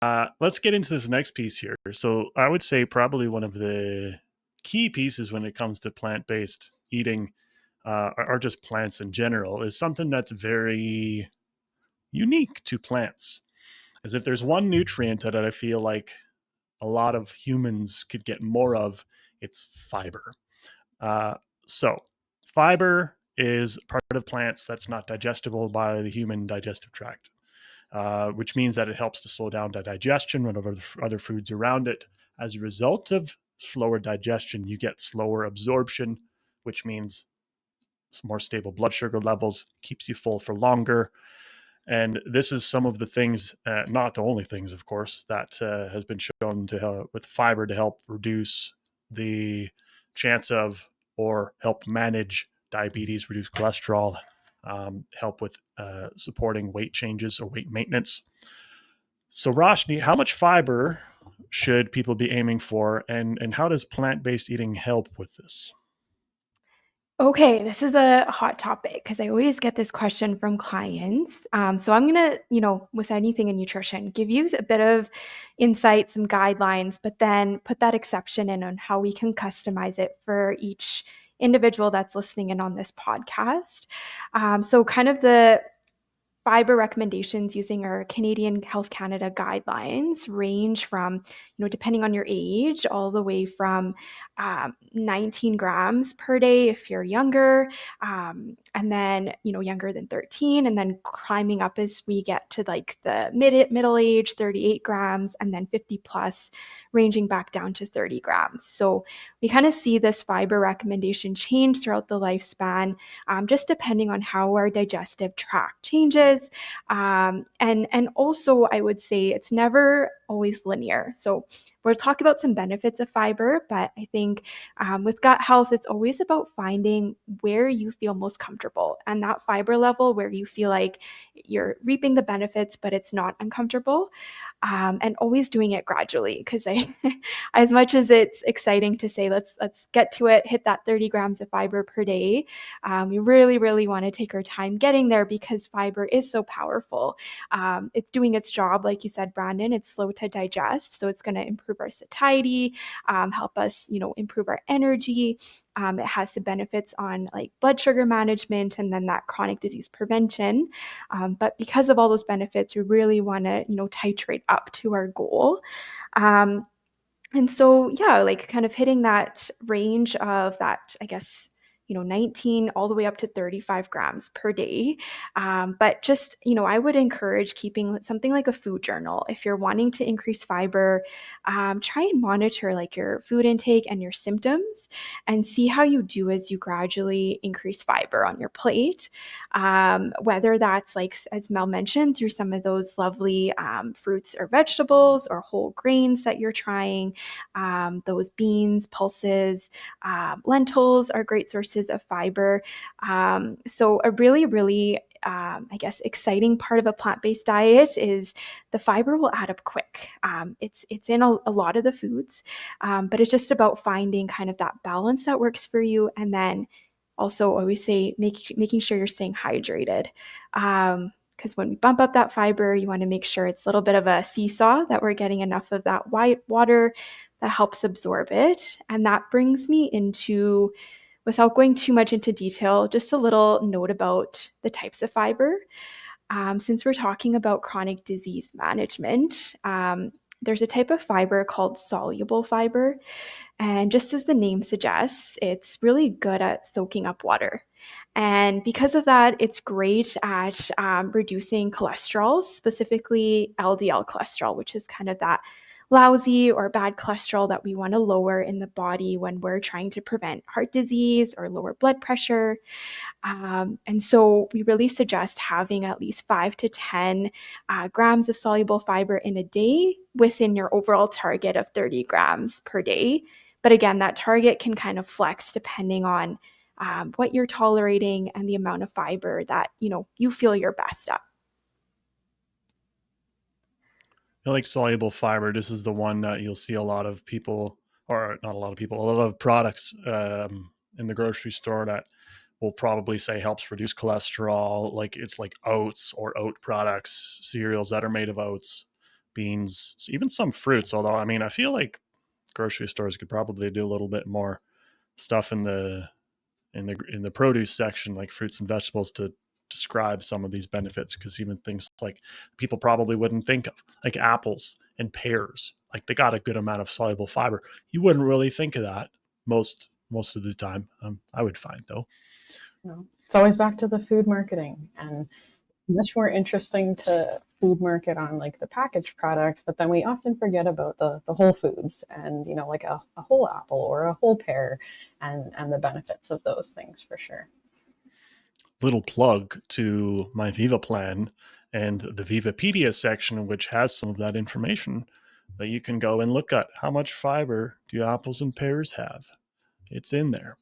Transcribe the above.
Let's get into this next piece here. So I would say probably one of the key pieces when it comes to plant-based eating, or just plants in general, is something that's very unique to plants. As if there's one nutrient that I feel like a lot of humans could get more of, it's fiber. Uh, so, fiber is part of plants that's not digestible by the human digestive tract, which means that it helps to slow down the digestion of other foods around it. As a result of slower digestion, you get slower absorption, which means more stable blood sugar levels, keeps you full for longer. And this is some of the things, not the only things, of course, that has been shown to with fiber to help reduce the chance of or help manage diabetes, reduce cholesterol, help with supporting weight changes or weight maintenance. So, Roshni, how much fiber should people be aiming for, and how does plant-based eating help with this? Okay, this is a hot topic because I always get this question from clients. So I'm gonna, with anything in nutrition, give you a bit of insight, some guidelines, but then put that exception in on how we can customize it for each individual that's listening in on this podcast. So kind of the fiber recommendations using our Canadian Health Canada guidelines range from, depending on your age, all the way from 19 grams per day if you're younger, and then, younger than 13, and then climbing up as we get to like the middle age, 38 grams, and then 50 plus, ranging back down to 30 grams. So we kind of see this fiber recommendation change throughout the lifespan, just depending on how our digestive tract changes. And also, I would say it's never always linear. So we'll talk about some benefits of fiber, but I think with gut health, it's always about finding where you feel most comfortable and that fiber level where you feel like you're reaping the benefits, but it's not uncomfortable. And always doing it gradually, because I, as much as it's exciting to say let's get to it, hit that 30 grams of fiber per day, we really want to take our time getting there because fiber is so powerful. It's doing its job, like you said, Brandon. It's slow to digest, so it's going to improve our satiety, help us, improve our energy. It has some benefits on like blood sugar management and then that chronic disease prevention. But because of all those benefits, we really want to, titrate up to our goal. And so, yeah, like kind of hitting that range of that, I guess, 19 all the way up to 35 grams per day. But just, I would encourage keeping something like a food journal. If you're wanting to increase fiber, try and monitor like your food intake and your symptoms and see how you do as you gradually increase fiber on your plate. Whether that's like, as Mel mentioned, through some of those lovely fruits or vegetables or whole grains that you're trying, those beans, pulses, lentils are great sources of fiber. So a really I guess exciting part of a plant-based diet is the fiber will add up quick. It's in a lot of the foods, but it's just about finding kind of that balance that works for you, and then also always say making sure you're staying hydrated. Because when we bump up that fiber, you want to make sure it's a little bit of a seesaw, that we're getting enough of that white water that helps absorb it. And that brings me into, without going too much into detail, just a little note about the types of fiber. Since we're talking about chronic disease management, there's a type of fiber called soluble fiber. And just as the name suggests, it's really good at soaking up water. And because of that, it's great at reducing cholesterol, specifically LDL cholesterol, which is kind of that lousy or bad cholesterol that we want to lower in the body when we're trying to prevent heart disease or lower blood pressure. And so we really suggest having at least 5 to 10 grams of soluble fiber in a day within your overall target of 30 grams per day. But again, that target can kind of flex depending on what you're tolerating and the amount of fiber that you feel you're best at. I like soluble fiber. This is the one that you'll see a lot of people, or not a lot of people, a lot of products in the grocery store that will probably say helps reduce cholesterol. Like it's like oats or oat products, cereals that are made of oats. beans, even some fruits. Although, I mean, I feel like grocery stores could probably do a little bit more stuff in the produce section, like fruits and vegetables, to describe some of these benefits. Because even things like people probably wouldn't think of, like apples and pears, like they got a good amount of soluble fiber. You wouldn't really think of that most of the time. I would find though. It's always back to the food marketing, and much more interesting to food market on like the packaged products, but then we often forget about the whole foods and like a whole apple or a whole pear and the benefits of those things for sure. Little plug to my Viva plan and the Vivapedia section, which has some of that information that you can go and look at. How much fiber do apples and pears have? It's in there.